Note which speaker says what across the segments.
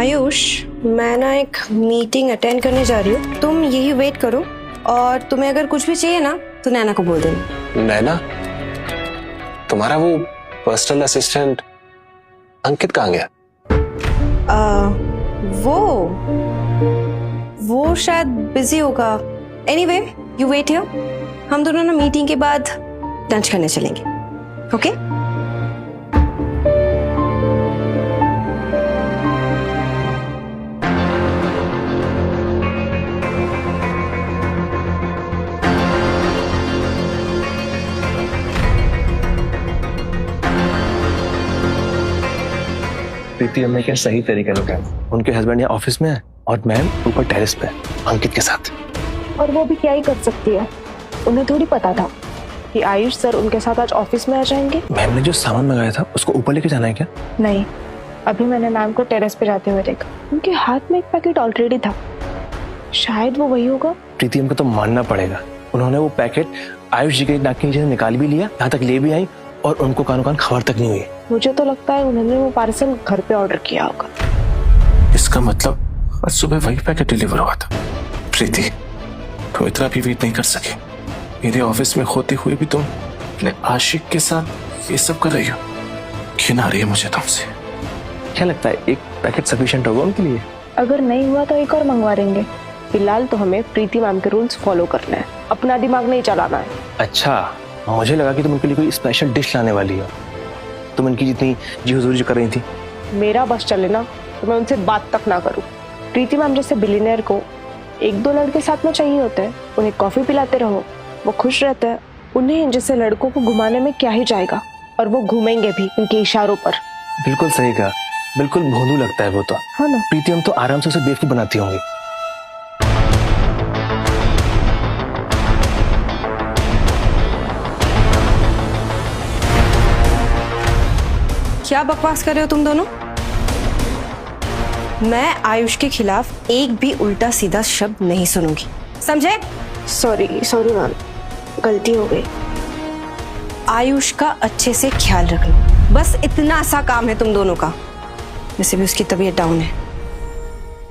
Speaker 1: आयुष, मैं ना एक मीटिंग अटेंड करने जा रही हूँ, तुम यही वेट करो और तुम्हें अगर कुछ भी चाहिए ना तो नैना को बोल देना।
Speaker 2: नैना? तुम्हारा वो पर्सनल असिस्टेंट अंकित कहाँ गया?
Speaker 1: वो शायद बिजी होगा। एनीवे, यू वेट हियर, हम दोनों ना मीटिंग के बाद लंच करने चलेंगे, ओके?
Speaker 3: प्रीति हमने क्या सही तरीके से कहा। उनके हस्बैंड यहाँ ऑफिस में है और मैम ऊपर टेरेस पे अंकित के साथ।
Speaker 4: और वो भी क्या ही कर सकती है, उन्हें थोड़ी पता था कि आयुष सर उनके साथ आज ऑफिस में आ जाएंगे।
Speaker 3: मैम ने जो सामान मंगाया था उसको ऊपर लेके जाना है क्या?
Speaker 4: नहीं, अभी मैंने मैम को टेरेस पे जाते हुए देखा, उनके हाथ में एक पैकेट ऑलरेडी था, शायद वो वही होगा।
Speaker 3: प्रीति हमको तो मानना पड़ेगा, उन्होंने वो पैकेट आयुष जी के नाक के नीचे से निकाल भी लिया, यहाँ तक ले भी आई और उनको कानों कान खबर तक नहीं हुई।
Speaker 4: मुझे तो लगता है उन्होंने वो पार्सल घर पे ऑर्डर किया होगा।
Speaker 5: इसका मतलब आज सुबह वही पैकेट डिलीवर हुआ था। प्रीति, तुम इतना भी वेट नहीं कर सके। मेरे ऑफिस में होते हुए भी तुम अपने आशिक के साथ ये सब कर रही हो। घिन आ रही है मुझे तुमसे।
Speaker 3: क्या लगता है एक पैकेट सफिशिएंट होगा उनके लिए?
Speaker 4: अगर नहीं हुआ तो एक और मंगवा देंगे। फिलहाल तो हमें प्रीति मैम के रूल्स फॉलो करना है, अपना दिमाग नहीं चलाना है।
Speaker 3: अच्छा, मुझे लगा कि तुम उनके लिए कोई स्पेशल डिश लाने वाली हो। तुम उनकी जितनी जी हुजूरी जो कर रही थी।
Speaker 4: मेरा बस चले ना तो मैं उनसे बात तक ना करूं। प्रीति मैम जैसे बिलियनियर को एक दो लड़के साथ में चाहिए होते हैं, उन्हें कॉफी पिलाते रहो, वो खुश रहते हैं। उन्हें जैसे लड़कों को घुमाने में क्या ही जाएगा, और वो घूमेंगे भी उनके इशारों पर।
Speaker 3: बिल्कुल सही कहा, बिल्कुल भोंदू लगता है वो तो।
Speaker 4: हाँ ना?
Speaker 3: प्रीति हम तो आराम से उसे बेवकूफ बनाती होंगी।
Speaker 1: क्या बकवास कर रहे हो तुम दोनों? मैं आयुष के खिलाफ एक भी उल्टा सीधा शब्द नहीं सुनूंगी, समझे?
Speaker 4: सॉरी मैम, गलती हो गई।
Speaker 1: आयुष का अच्छे से ख्याल रखना, बस इतना सा काम है तुम दोनों का। वैसे भी उसकी तबीयत डाउन है,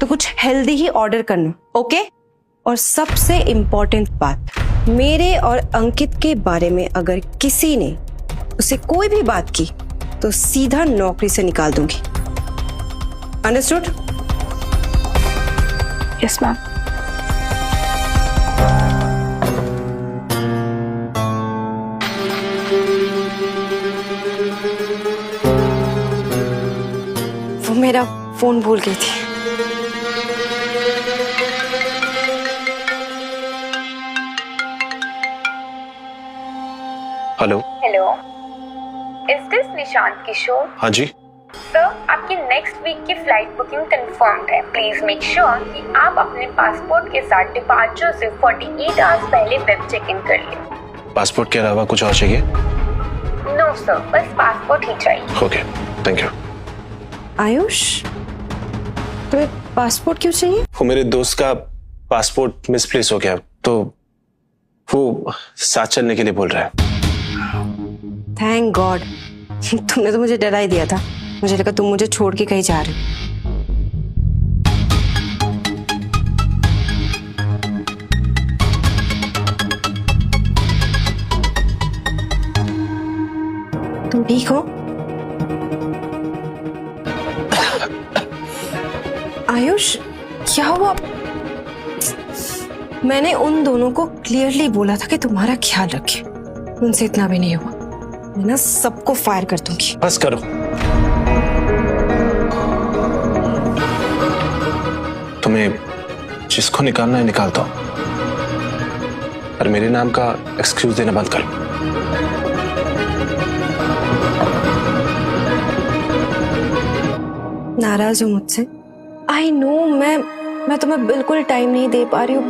Speaker 1: तो कुछ हेल्दी ही ऑर्डर करना, ओके? और सबसे इम्पोर्टेंट बात, मेरे और अंकित के बारे में अगर किसी ने उसे कोई भी बात की तो सीधा नौकरी से निकाल दूंगी। अंडरस्टूड?
Speaker 4: Yes ma'am.
Speaker 1: वो मेरा फोन भूल गई थी।
Speaker 2: हेलो।
Speaker 6: Is this निशांत किशोर?
Speaker 2: हाँ जी।
Speaker 6: सर, आपकी नेक्स्ट वीक की फ्लाइट बुकिंग कंफर्म्ड है। प्लीज मेक श्योर कि आप अपने पासपोर्ट के साथ डिपार्चर से 48 आवर्स पहले वेब चेक इन कर लें।
Speaker 2: पासपोर्ट के अलावा कुछ और चाहिए?
Speaker 6: नो सर, बस पासपोर्ट ही चाहिए।
Speaker 2: Okay, thank you.
Speaker 1: आयुष, तुम्हें पासपोर्ट क्यों चाहिए?
Speaker 2: वो मेरे दोस्त का पासपोर्ट मिसप्लेस हो गया, तो वो साथ चलने के लिए बोल रहा है।
Speaker 1: थैंक गॉड, तुमने तो मुझे डरा ही दिया था। मुझे लगा तुम मुझे छोड़ के कहीं जा रहे हो। तुम ठीक हो? आयुष, क्या हुआ? मैंने उन दोनों को क्लियरली बोला था कि तुम्हारा ख्याल रखे, उनसे इतना भी नहीं हुआ। मैं ना सबको फायर कर दूंगी।
Speaker 2: बस करो। तुम्हें जिसको निकालना है निकालता हूं, पर मेरे नाम का एक्सक्यूज देना बंद करो।
Speaker 1: नाराज हो मुझसे? आई नो, मैं तुम्हें बिल्कुल टाइम नहीं दे पा रही हूँ,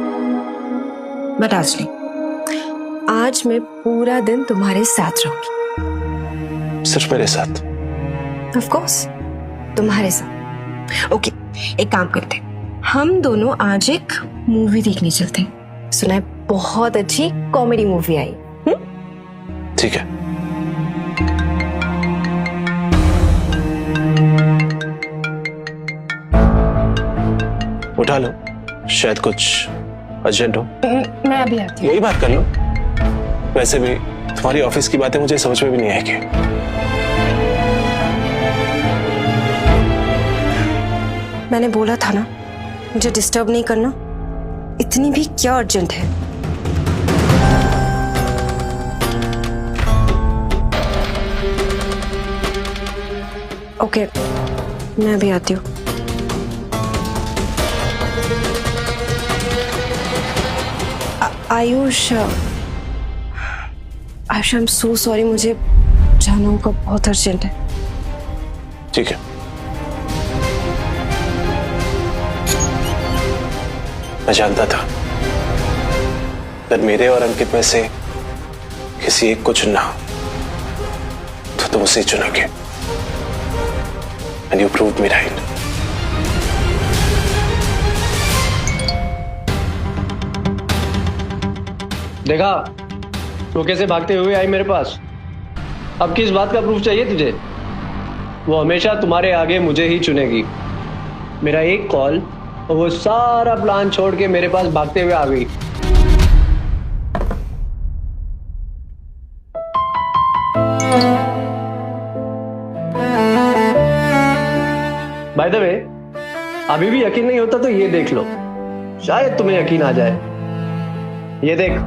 Speaker 1: बट आज नहीं। आज मैं पूरा दिन तुम्हारे साथ रहूंगी।
Speaker 2: सिर्फ मेरे साथ?
Speaker 1: ऑफ कोर्स, तुम्हारे साथ। ओके, एक काम करते हैं, हम दोनों आज एक मूवी देखने चलते हैं। सुना है बहुत अच्छी कॉमेडी मूवी आई।
Speaker 2: ठीक है। उठा लो, शायद कुछ अर्जेंट हो।
Speaker 4: मैं अभी आती
Speaker 2: यही बात कर लो। वैसे भी तुम्हारी ऑफिस की बातें मुझे समझ में भी नहीं आएगी।
Speaker 1: मैंने बोला था ना, मुझे डिस्टर्ब नहीं करना। इतनी भी क्या अर्जेंट है? ओके, मैं भी आती हूँ। Ayush, Ayush, I am so sorry, मुझे जाना होगा, बहुत अर्जेंट है।
Speaker 2: ठीक है, मैं जानता था अगर मेरे और अंकित में से किसी एक को चुनना हो तो तुम उसे चुनोगे। And you proved me right.
Speaker 7: देखा वो कैसे भागते हुए आई मेरे पास। अब किस बात का प्रूफ चाहिए तुझे? वो हमेशा तुम्हारे आगे मुझे ही चुनेगी। मेरा एक कॉल और वो सारा प्लान छोड़ के मेरे पास भागते हुए आ गई। बाय द वे, अभी भी यकीन नहीं होता तो ये देख लो, शायद तुम्हें यकीन आ जाए। ये देख,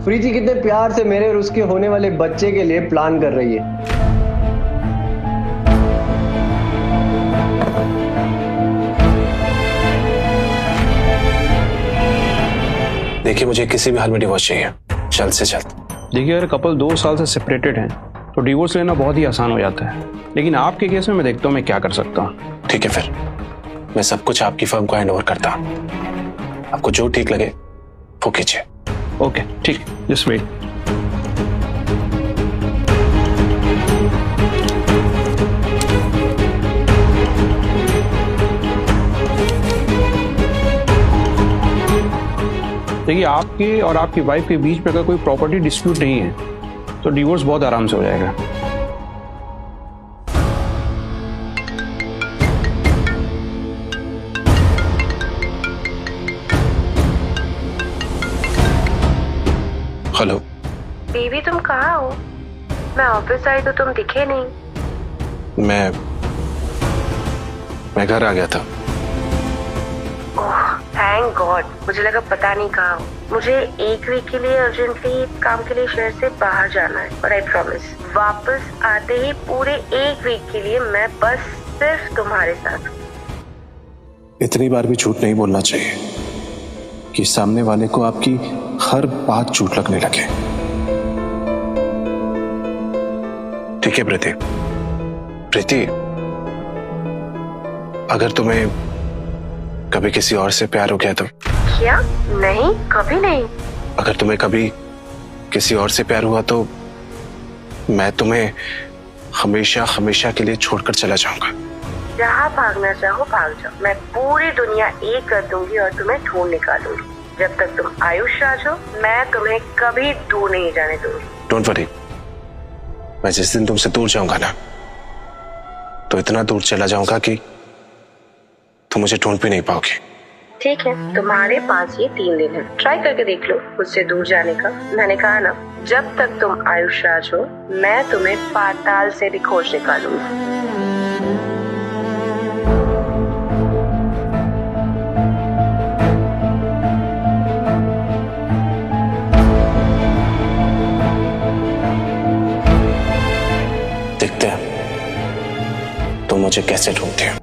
Speaker 7: प्रीति कितने प्यार से मेरे और उसके होने वाले बच्चे के लिए प्लान कर रही है।
Speaker 2: देखिए, मुझे किसी भी हाल में डिवोर्स चाहिए, जल्द से जल्द।
Speaker 8: देखिए, अगर कपल 2 साल से सेपरेटेड हैं तो डिवोर्स लेना बहुत ही आसान हो जाता है, लेकिन आपके केस में मैं देखता हूँ मैं क्या कर सकता हूँ।
Speaker 2: ठीक है, फिर मैं सब कुछ आपकी फर्म को हैंड ओवर करता हूँ। आपको जो ठीक लगे वो कीजिए।
Speaker 8: ओके, ठीक, जस्ट वेट। देखिए, आपके और आपकी वाइफ के बीच में अगर कोई प्रॉपर्टी डिस्प्यूट नहीं है तो डिवोर्स बहुत आराम से हो जाएगा।
Speaker 2: हेलो
Speaker 6: बेबी, तुम कहाँ हो? मैं ऑफिस आई तो तुम दिखे नहीं।
Speaker 2: मैं घर आ गया था।
Speaker 6: ओह थैंक गॉड, मुझे लगा पता नहीं कहाँ हो। मुझे एक वीक के लिए अर्जेंटली काम के लिए शहर से बाहर जाना है और आई प्रॉमिस वापस आते ही पूरे एक वीक के लिए मैं बस सिर्फ तुम्हारे साथ।
Speaker 2: इतनी बार भी झूठ नहीं बोलना चाहिए कि सामने वाले को आपकी हर बात झूठ लगने लगे। ठीक है प्रीति, अगर तुम्हें कभी किसी और से प्यार हो गया तो?
Speaker 6: क्या? नहीं, कभी नहीं।
Speaker 2: अगर तुम्हें कभी किसी और से प्यार हुआ तो मैं तुम्हें हमेशा हमेशा के लिए छोड़कर चला जाऊंगा।
Speaker 6: जहाँ भागना चाहो भाग जाओ, मैं पूरी दुनिया एक कर दूंगी और तुम्हें ढूंढ निकालूंगी। जब तक तुम आयुष राज हो, मैं तुम्हें कभी दूर नहीं जाने दूंगी।
Speaker 2: डोंट वरी, मैं जिस दिन तुमसे दूर जाऊंगा ना, तो इतना दूर चला जाऊंगा कि तुम मुझे ढूंढ भी नहीं पाओगे।
Speaker 6: ठीक है, तुम्हारे पास ये 3 दिन है, ट्राई करके देख लो मुझसे दूर जाने का। मैंने कहा ना, जब तक तुम आयुष राज हो, मैं तुम्हें पाताल से भी खोज निकालूंगी।
Speaker 2: देखते हैं तुम मुझे कैसे ढूंढते हो।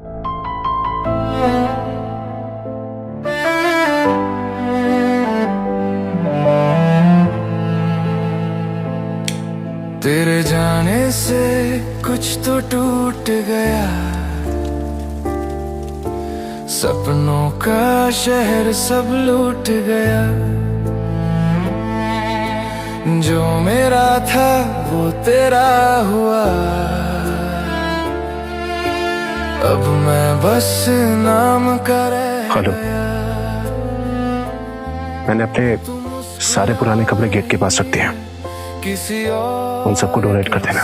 Speaker 9: तेरे जाने से कुछ तो टूट गया, सपनों का शहर सब लूट गया। जो मेरा था वो तेरा हुआ, अब मैं बस नाम का रह
Speaker 2: हेलो, मैंने अपने सारे पुराने कपड़े गेट के पास रख दिए हैं,
Speaker 9: किसी और
Speaker 2: उन सबको डोनेट कर देना।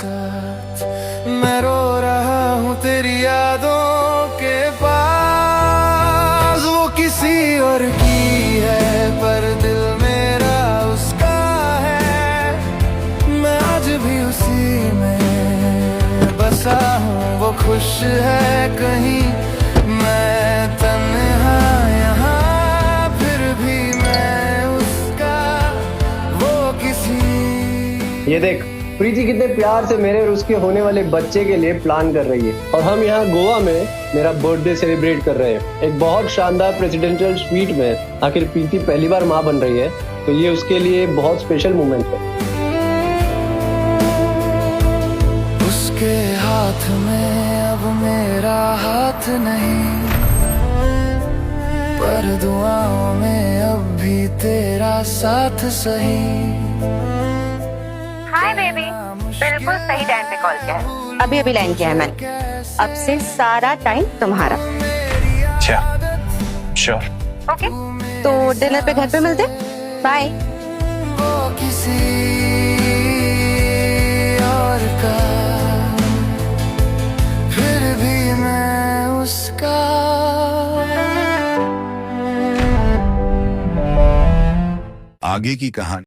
Speaker 9: मैं रो रहा हूँ तेरी यादों के पास, वो किसी में बसा हूँ, वो खुश है कहीं, मैं तन्हा यहाँ, फिर भी मैं उसका, वो किसी।
Speaker 7: ये देख, प्रीति कितने प्यार से मेरे और उसके होने वाले बच्चे के लिए प्लान कर रही है, और हम यहाँ गोवा में मेरा बर्थडे सेलिब्रेट कर रहे हैं एक बहुत शानदार प्रेसिडेंशियल स्वीट में। आखिर प्रीति पहली बार माँ बन रही है, तो ये उसके लिए बहुत स्पेशल मोमेंट है।
Speaker 9: उसके हाथ में अब मेरा हाथ नहीं, पर दुआओं में अब भी तेरा साथ सही।
Speaker 6: हाय बेबी, बिल्कुल सही टाइम पे कॉल किया है।
Speaker 1: अभी अभी लाइन किया है मैंने, अब से सारा टाइम तुम्हारा।
Speaker 2: अच्छा, श्योर।
Speaker 1: ओके, तो डिनर पे घर पे मिलते। बाय।
Speaker 9: वो किसी और का, फिर भी मैं उसका।
Speaker 10: आगे की कहानी।